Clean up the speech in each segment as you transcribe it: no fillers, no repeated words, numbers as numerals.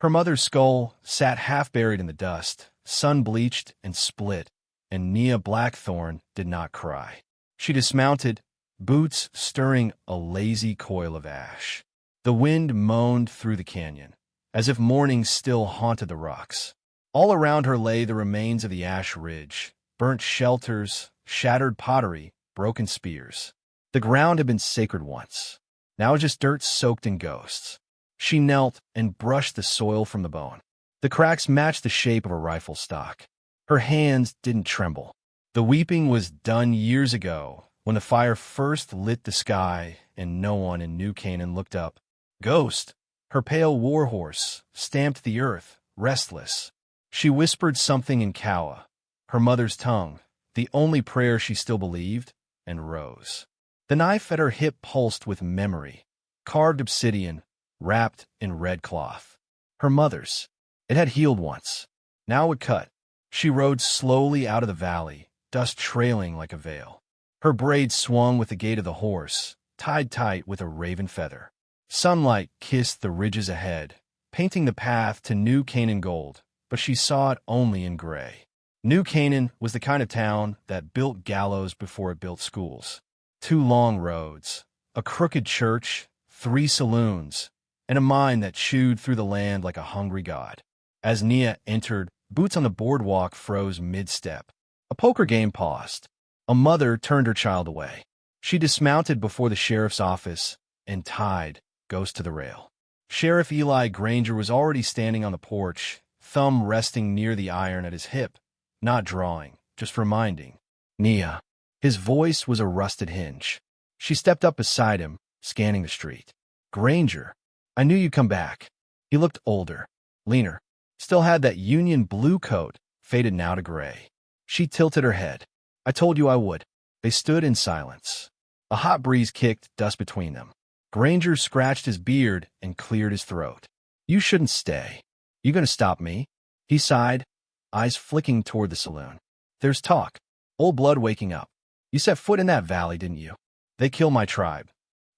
Her mother's skull sat half-buried in the dust, sun-bleached and split, and Nia Blackthorn did not cry. She dismounted, boots stirring a lazy coil of ash. The wind moaned through the canyon, as if morning still haunted the rocks. All around her lay the remains of the ash ridge, burnt shelters, shattered pottery, broken spears. The ground had been sacred once. Now just dirt soaked in ghosts. She knelt and brushed the soil from the bone. The cracks matched the shape of a rifle stock. Her hands didn't tremble. The weeping was done years ago, when the fire first lit the sky and no one in New Canaan looked up. Ghost! Her pale warhorse stamped the earth, restless. She whispered something in Kawa, her mother's tongue, the only prayer she still believed, and rose. The knife at her hip pulsed with memory, carved obsidian, wrapped in red cloth. Her mother's. It had healed once. Now it would cut. She rode slowly out of the valley, dust trailing like a veil. Her braid swung with the gait of the horse, tied tight with a raven feather. Sunlight kissed the ridges ahead, painting the path to New Canaan gold, but she saw it only in gray. New Canaan was the kind of town that built gallows before it built schools. 2 long roads, a crooked church, 3 saloons, and a mine that chewed through the land like a hungry god. As Nia entered, boots on the boardwalk froze mid-step. A poker game paused. A mother turned her child away. She dismounted before the sheriff's office and tied Ghost to the rail. Sheriff Eli Granger was already standing on the porch, thumb resting near the iron at his hip, not drawing, just reminding. Nia. His voice was a rusted hinge. She stepped up beside him, scanning the street. Granger. I knew you'd come back. He looked older, leaner. Still had that Union blue coat, faded now to gray. She tilted her head. I told you I would. They stood in silence. A hot breeze kicked dust between them. Granger scratched his beard and cleared his throat. You shouldn't stay. You gonna stop me? He sighed, eyes flicking toward the saloon. There's talk. Old blood waking up. You set foot in that valley, didn't you? They kill my tribe.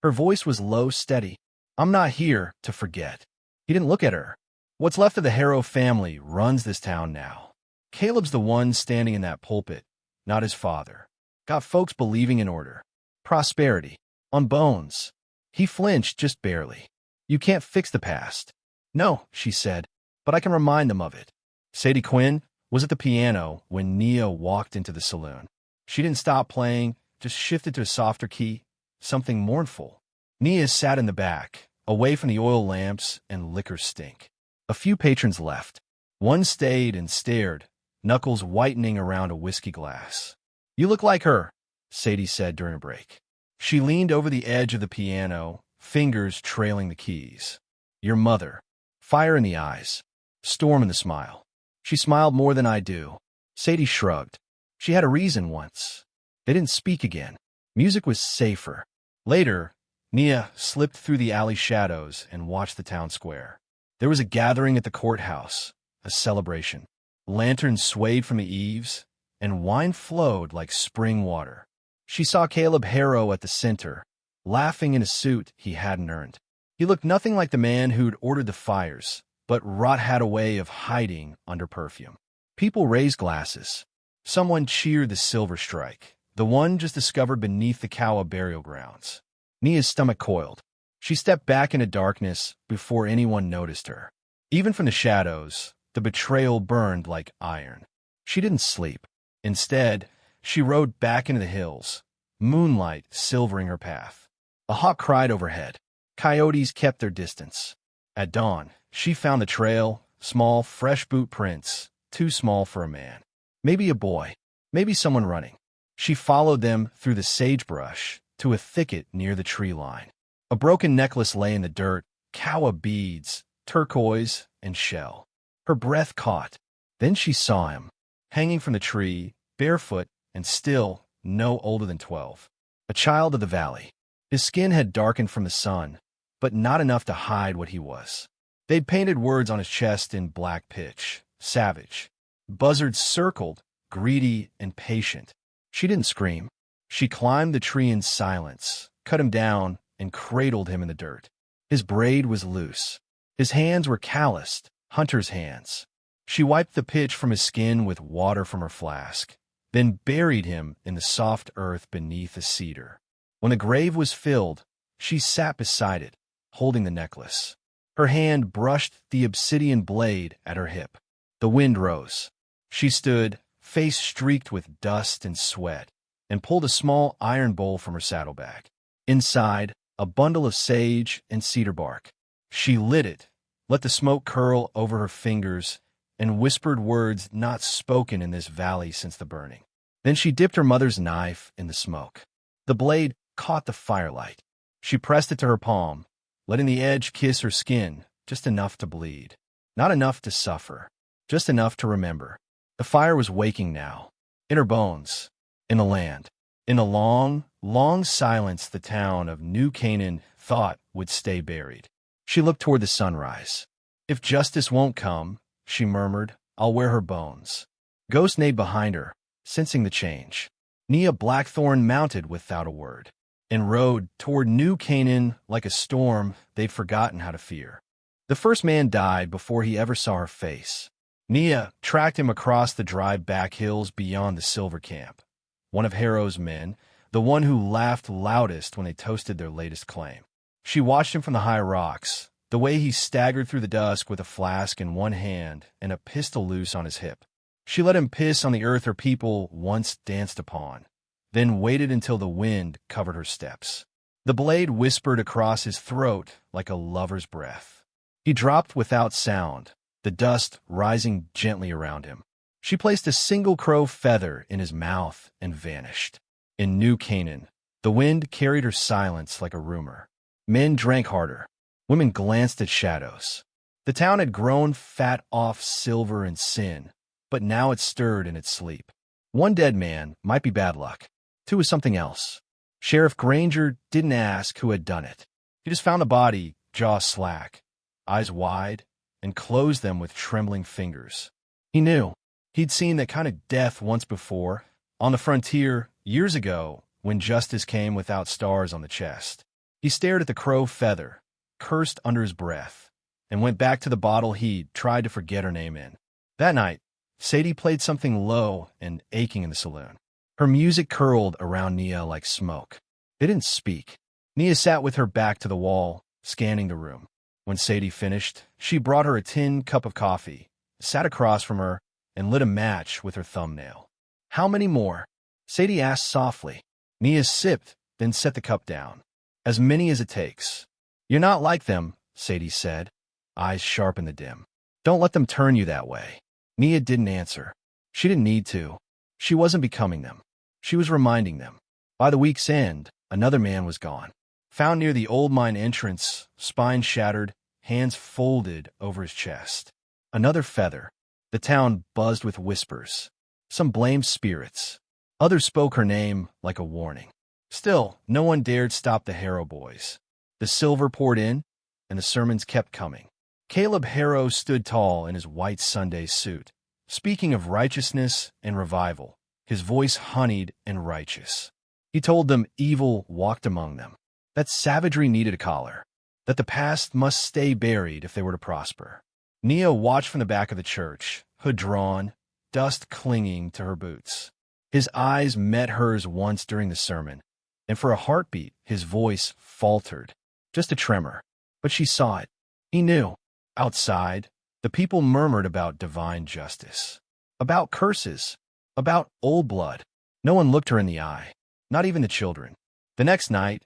Her voice was low, steady. I'm not here to forget. He didn't look at her. What's left of the Harrow family runs this town now. Caleb's the one standing in that pulpit, not his father. Got folks believing in order. Prosperity. On bones. He flinched just barely. You can't fix the past. No, she said, but I can remind them of it. Sadie Quinn was at the piano when Nia walked into the saloon. She didn't stop playing, just shifted to a softer key, something mournful. Nia sat in the back, away from the oil lamps and liquor stink. A few patrons left. One stayed and stared, knuckles whitening around a whiskey glass. You look like her, Sadie said during a break. She leaned over the edge of the piano, fingers trailing the keys. Your mother. Fire in the eyes. Storm in the smile. She smiled more than I do. Sadie shrugged. She had a reason once. They didn't speak again. Music was safer. Later, Nia slipped through the alley shadows and watched the town square. There was a gathering at the courthouse, a celebration. Lanterns swayed from the eaves, and wine flowed like spring water. She saw Caleb Harrow at the center, laughing in a suit he hadn't earned. He looked nothing like the man who'd ordered the fires, but rot had a way of hiding under perfume. People raised glasses. Someone cheered the silver strike, the one just discovered beneath the Kawa burial grounds. Nia's stomach coiled. She stepped back into darkness before anyone noticed her. Even from the shadows, the betrayal burned like iron. She didn't sleep. Instead, she rode back into the hills, moonlight silvering her path. A hawk cried overhead. Coyotes kept their distance. At dawn, she found the trail, small, fresh boot prints, too small for a man. Maybe a boy, maybe someone running. She followed them through the sagebrush to a thicket near the tree line. A broken necklace lay in the dirt, Kawa beads, turquoise, and shell. Her breath caught. Then she saw him, hanging from the tree, barefoot and still no older than 12. A child of the valley. His skin had darkened from the sun, but not enough to hide what he was. They'd painted words on his chest in black pitch. Savage. Buzzards circled, greedy and patient. She didn't scream. She climbed the tree in silence, cut him down, and cradled him in the dirt. His braid was loose. His hands were calloused, hunter's hands. She wiped the pitch from his skin with water from her flask, then buried him in the soft earth beneath a cedar. When the grave was filled, she sat beside it, holding the necklace. Her hand brushed the obsidian blade at her hip. The wind rose. She stood, face streaked with dust and sweat, and pulled a small iron bowl from her saddlebag. Inside, a bundle of sage and cedar bark. She lit it, let the smoke curl over her fingers, and whispered words not spoken in this valley since the burning. Then she dipped her mother's knife in the smoke. The blade caught the firelight. She pressed it to her palm, letting the edge kiss her skin, just enough to bleed. Not enough to suffer, just enough to remember. The fire was waking now, in her bones, in the land. In the long, long silence the town of New Canaan thought would stay buried. She looked toward the sunrise. If justice won't come, she murmured, I'll wear her bones. Ghost neighed behind her, sensing the change. Nia Blackthorn mounted without a word, and rode toward New Canaan like a storm they'd forgotten how to fear. The first man died before he ever saw her face. Nia tracked him across the dry back hills beyond the silver camp. One of Harrow's men, the one who laughed loudest when they toasted their latest claim. She watched him from the high rocks, the way he staggered through the dusk with a flask in one hand and a pistol loose on his hip. She let him piss on the earth her people once danced upon, then waited until the wind covered her steps. The blade whispered across his throat like a lover's breath. He dropped without sound, the dust rising gently around him. She placed a single crow feather in his mouth and vanished. In New Canaan, the wind carried her silence like a rumor. Men drank harder. Women glanced at shadows. The town had grown fat off silver and sin, but now it stirred in its sleep. One dead man might be bad luck. Two was something else. Sheriff Granger didn't ask who had done it. He just found the body, jaw slack, eyes wide, and closed them with trembling fingers. He knew. He'd seen that kind of death once before, on the frontier, years ago, when justice came without stars on the chest. He stared at the crow feather, cursed under his breath, and went back to the bottle he'd tried to forget her name in. That night, Sadie played something low and aching in the saloon. Her music curled around Nia like smoke. They didn't speak. Nia sat with her back to the wall, scanning the room. When Sadie finished, she brought her a tin cup of coffee, sat across from her, and lit a match with her thumbnail. How many more? Sadie asked softly. Nia sipped, then set the cup down. As many as it takes. You're not like them, Sadie said, eyes sharp in the dim. Don't let them turn you that way. Nia didn't answer. She didn't need to. She wasn't becoming them. She was reminding them. By the week's end, another man was gone. Found near the old mine entrance, spine shattered, hands folded over his chest. Another feather. The town buzzed with whispers. Some blamed spirits. Others spoke her name like a warning. Still, no one dared stop the Harrow boys. The silver poured in, and the sermons kept coming. Caleb Harrow stood tall in his white Sunday suit, speaking of righteousness and revival, his voice honeyed and righteous. He told them evil walked among them, that savagery needed a collar, that the past must stay buried if they were to prosper. Nia watched from the back of the church, hood drawn, dust clinging to her boots. His eyes met hers once during the sermon, and for a heartbeat his voice faltered, just a tremor. But she saw it. He knew. Outside, the people murmured about divine justice, about curses, about old blood. No one looked her in the eye, not even the children. The next night,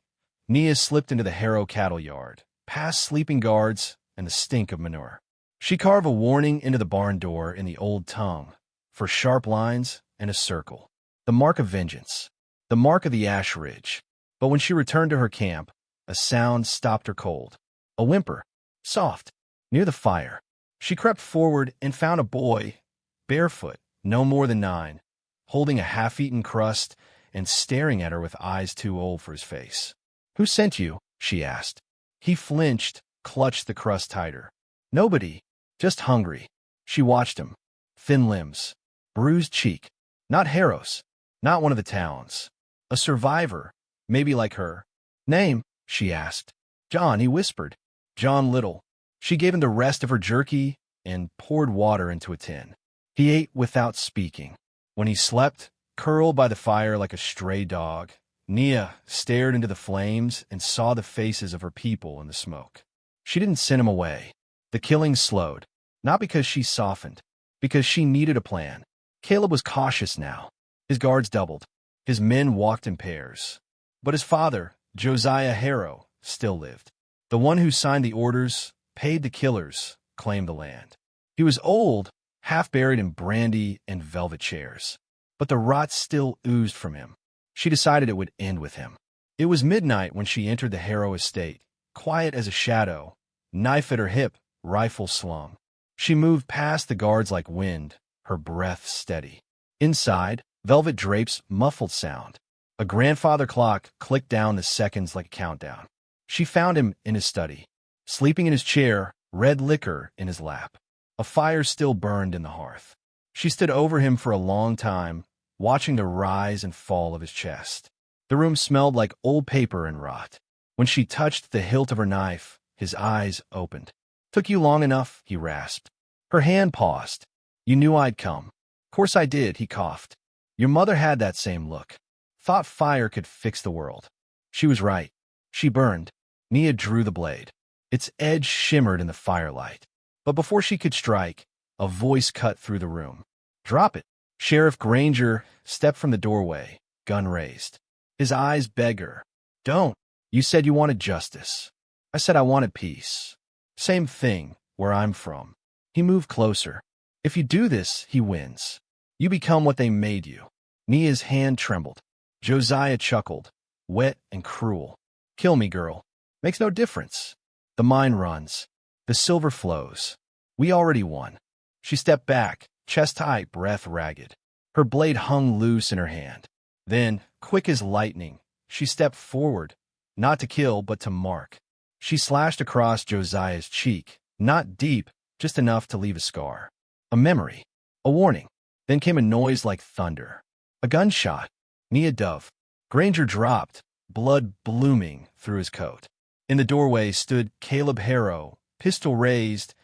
Nia slipped into the Harrow cattle yard, past sleeping guards and the stink of manure. She carved a warning into the barn door in the old tongue, for sharp lines and a circle. The mark of vengeance, the mark of the ash ridge. But when she returned to her camp, a sound stopped her cold. A whimper, soft, near the fire. She crept forward and found a boy, barefoot, no more than 9, holding a half-eaten crust and staring at her with eyes too old for his face. "Who sent you?" she asked. He flinched, clutched the crust tighter. "Nobody, just hungry." She watched him. Thin limbs, bruised cheek. Not Harrow's, not one of the towns. A survivor, maybe like her. "Name?" she asked. "John," he whispered. "John Little." She gave him the rest of her jerky and poured water into a tin. He ate without speaking. When he slept, curled by the fire like a stray dog, Nia stared into the flames and saw the faces of her people in the smoke. She didn't send him away. The killing slowed, not because she softened, because she needed a plan. Caleb was cautious now. His guards doubled. His men walked in pairs. But his father, Josiah Harrow, still lived. The one who signed the orders, paid the killers, claimed the land. He was old, half buried in brandy and velvet chairs. But the rot still oozed from him. She decided it would end with him. It was midnight when she entered the Harrow estate, quiet as a shadow, knife at her hip, rifle slung. She moved past the guards like wind, her breath steady. Inside, velvet drapes muffled sound. A grandfather clock clicked down the seconds like a countdown. She found him in his study, sleeping in his chair, red liquor in his lap. A fire still burned in the hearth. She stood over him for a long time, watching the rise and fall of his chest. The room smelled like old paper and rot. When she touched the hilt of her knife, his eyes opened. "Took you long enough," he rasped. Her hand paused. "You knew I'd come." "Course I did," he coughed. "Your mother had that same look. Thought fire could fix the world." She was right. She burned. Nia drew the blade. Its edge shimmered in the firelight. But before she could strike, a voice cut through the room. "Drop it." Sheriff Granger stepped from the doorway, gun raised. His eyes begged her. "Don't. You said you wanted justice. I said I wanted peace. Same thing, where I'm from." He moved closer. "If you do this, he wins. You become what they made you." Nia's hand trembled. Josiah chuckled, wet and cruel. "Kill me, girl. Makes no difference. The mine runs. The silver flows. We already won." She stepped back, chest high, breath ragged. Her blade hung loose in her hand. Then, quick as lightning, she stepped forward, not to kill, but to mark. She slashed across Josiah's cheek, not deep, just enough to leave a scar. A memory. A warning. Then came a noise like thunder. A gunshot. Nia dove. Granger dropped, blood blooming through his coat. In the doorway stood Caleb Harrow, pistol raised,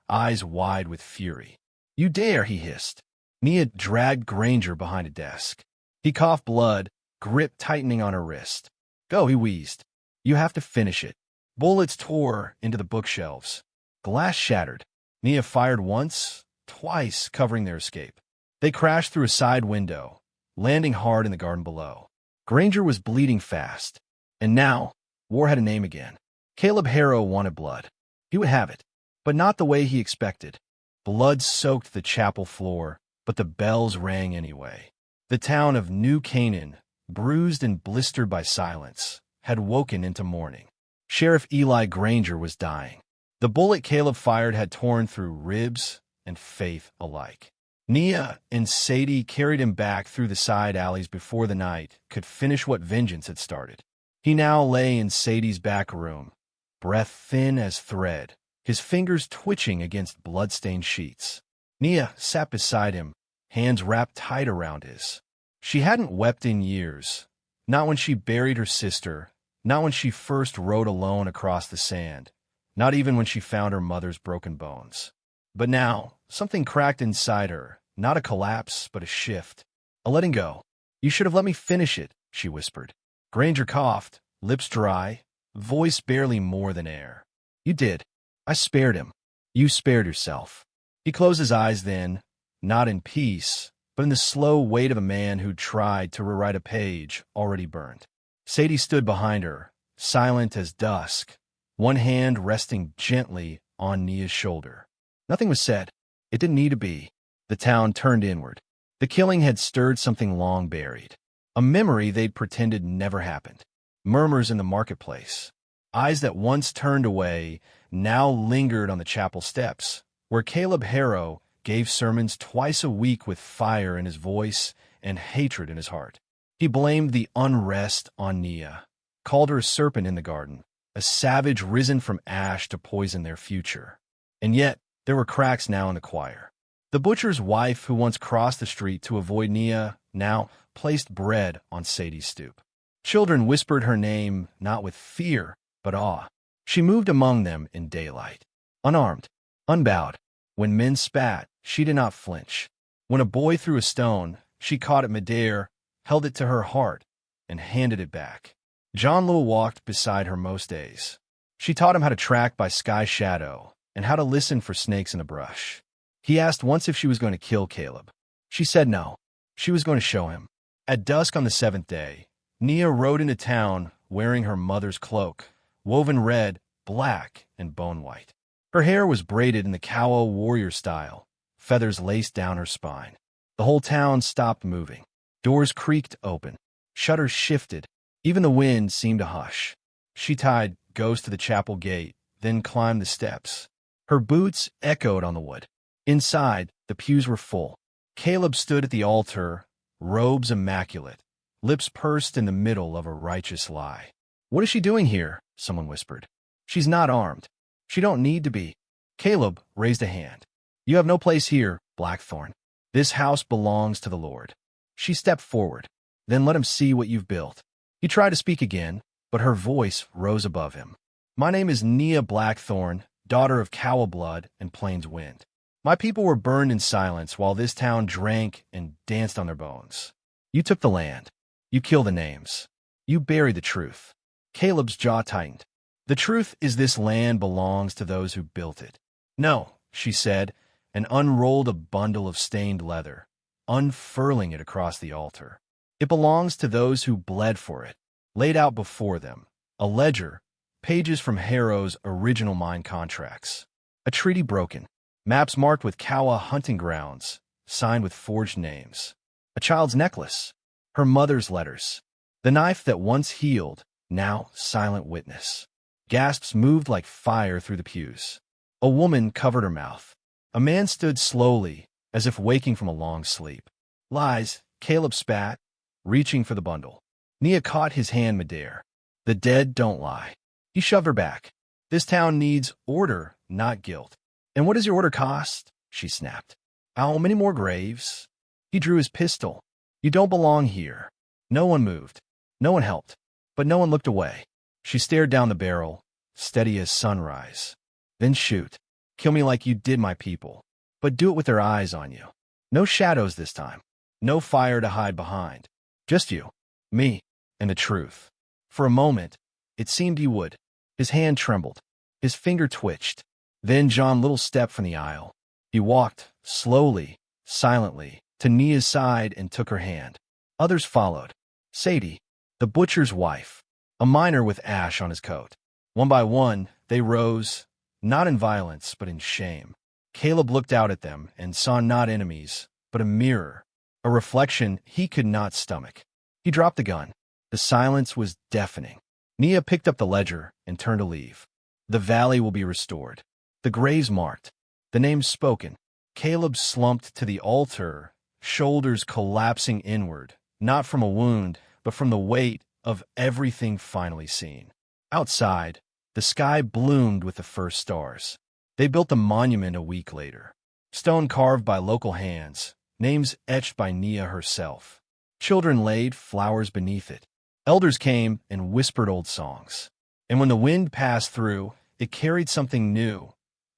eyes wide with fury. "You dare," he hissed. Nia dragged Granger behind a desk. He coughed blood, grip tightening on her wrist. "Go," he wheezed. "You have to finish it." Bullets tore into the bookshelves. Glass shattered. Nia fired once, twice, covering their escape. They crashed through a side window, landing hard in the garden below. Granger was bleeding fast. And now, war had a name again. Caleb Harrow wanted blood. He would have it, but not the way he expected. Blood soaked the chapel floor, but the bells rang anyway. The town of New Canaan, bruised and blistered by silence, had woken into mourning. Sheriff Eli Granger was dying. The bullet Caleb fired had torn through ribs and faith alike. Nia and Sadie carried him back through the side alleys before the night could finish what vengeance had started. He now lay in Sadie's back room, breath thin as thread, his fingers twitching against blood-stained sheets. Nia sat beside him, hands wrapped tight around his. She hadn't wept in years, not when she buried her sister, not when she first rode alone across the sand, not even when she found her mother's broken bones. But now, something cracked inside her, not a collapse, but a shift, a letting go. "You should have let me finish it," she whispered. Granger coughed, lips dry, voice barely more than air. "You did. I spared him. You spared yourself." He closed his eyes then, not in peace, but in the slow weight of a man who tried to rewrite a page already burned. Sadie stood behind her, silent as dusk, one hand resting gently on Nia's shoulder. Nothing was said. It didn't need to be. The town turned inward. The killing had stirred something long buried. A memory they'd pretended never happened. Murmurs in the marketplace. Eyes that once turned away now lingered on the chapel steps, where Caleb Harrow gave sermons twice a week with fire in his voice and hatred in his heart. He blamed the unrest on Nia, called her a serpent in the garden, a savage risen from ash to poison their future. And yet, there were cracks now in the choir. The butcher's wife, who once crossed the street to avoid Nia, now placed bread on Sadie's stoop. Children whispered her name not with fear, but awe. She moved among them in daylight. unarmed, unbowed. When men spat, she did not flinch. When a boy threw a stone, she caught it midair, held it to her heart, and handed it back. John Little walked beside her most days. She taught him how to track by sky shadow and how to listen for snakes in the brush. He asked once if she was going to kill Caleb. She said no. She was going to show him. At dusk on the seventh day, Nia rode into town wearing her mother's cloak, woven red, black, and bone white. Her hair was braided in the Kiowa warrior style, feathers laced down her spine. The whole town stopped moving. Doors creaked open. Shutters shifted. Even the wind seemed to hush. She tied Ghost to the chapel gate, then climbed the steps. Her boots echoed on the wood. Inside, the pews were full. Caleb stood at the altar, robes immaculate, lips pursed in the middle of a righteous lie. "What is she doing here?" someone whispered. "She's not armed. She don't need to be." Caleb raised a hand. "You have no place here, Blackthorn. This house belongs to the Lord." She stepped forward. "Then let him see what you've built." He tried to speak again, but her voice rose above him. "My name is Nia Blackthorn, daughter of Kiowa blood and Plains wind. My people were burned in silence while this town drank and danced on their bones. You took the land. You killed the names. You buried the truth." Caleb's jaw tightened. "The truth is this land belongs to those who built it." "No," she said, and unrolled a bundle of stained leather, unfurling it across the altar. "It belongs to those who bled for it," laid out before them, a ledger, pages from Harrow's original mine contracts. A treaty broken, maps marked with Kiowa hunting grounds, signed with forged names. A child's necklace, her mother's letters. The knife that once healed, now silent witness. Gasps moved like fire through the pews. A woman covered her mouth. A man stood slowly, as if waking from a long sleep. "Lies," Caleb spat, reaching for the bundle. Nia caught his hand midair. "The dead don't lie." He shoved her back. "This town needs order, not guilt." "And what does your order cost?" she snapped. "How many more graves?" He drew his pistol. "You don't belong here." No one moved. No one helped. But no one looked away. She stared down the barrel, steady as sunrise. "Then shoot. Kill me like you did my people. But do it with their eyes on you. No shadows this time. No fire to hide behind. Just you, me, and the truth." For a moment, it seemed he would. His hand trembled. His finger twitched. Then John Little stepped from the aisle. He walked, slowly, silently, to Nia's side and took her hand. Others followed. Sadie, the butcher's wife, a miner with ash on his coat. One by one, they rose, not in violence, but in shame. Caleb looked out at them and saw not enemies, but a mirror, a reflection he could not stomach. He dropped the gun. The silence was deafening. Nia picked up the ledger and turned to leave. The valley will be restored. The graves marked. The names spoken. Caleb slumped to the altar, shoulders collapsing inward, not from a wound, but from the weight of everything finally seen. Outside, the sky bloomed with the first stars. They built the monument a week later. Stone carved by local hands, names etched by Nia herself. Children laid flowers beneath it. Elders came and whispered old songs. And when the wind passed through, it carried something new.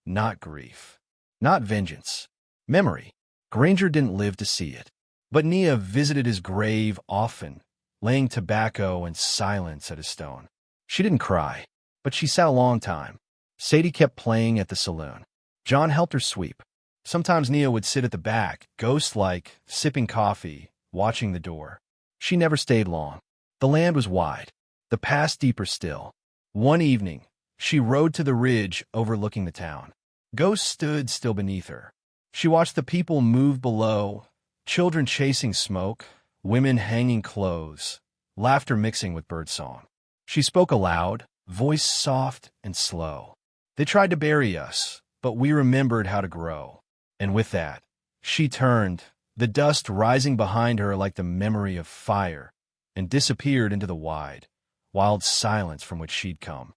Not grief. Not vengeance. Memory. Granger didn't live to see it. But Nia visited his grave often, laying tobacco and silence at his stone. She didn't cry, but she sat a long time. Sadie kept playing at the saloon. John helped her sweep. Sometimes Nia would sit at the back, ghost-like, sipping coffee, watching the door. She never stayed long. The land was wide, the past deeper still. One evening, she rode to the ridge overlooking the town. Ghosts stood still beneath her. She watched the people move below, children chasing smoke, women hanging clothes, laughter mixing with birdsong. She spoke aloud, voice soft and slow. "They tried to bury us, but we remembered how to grow." And with that, she turned, the dust rising behind her like the memory of fire, and disappeared into the wide, wild silence from which she'd come.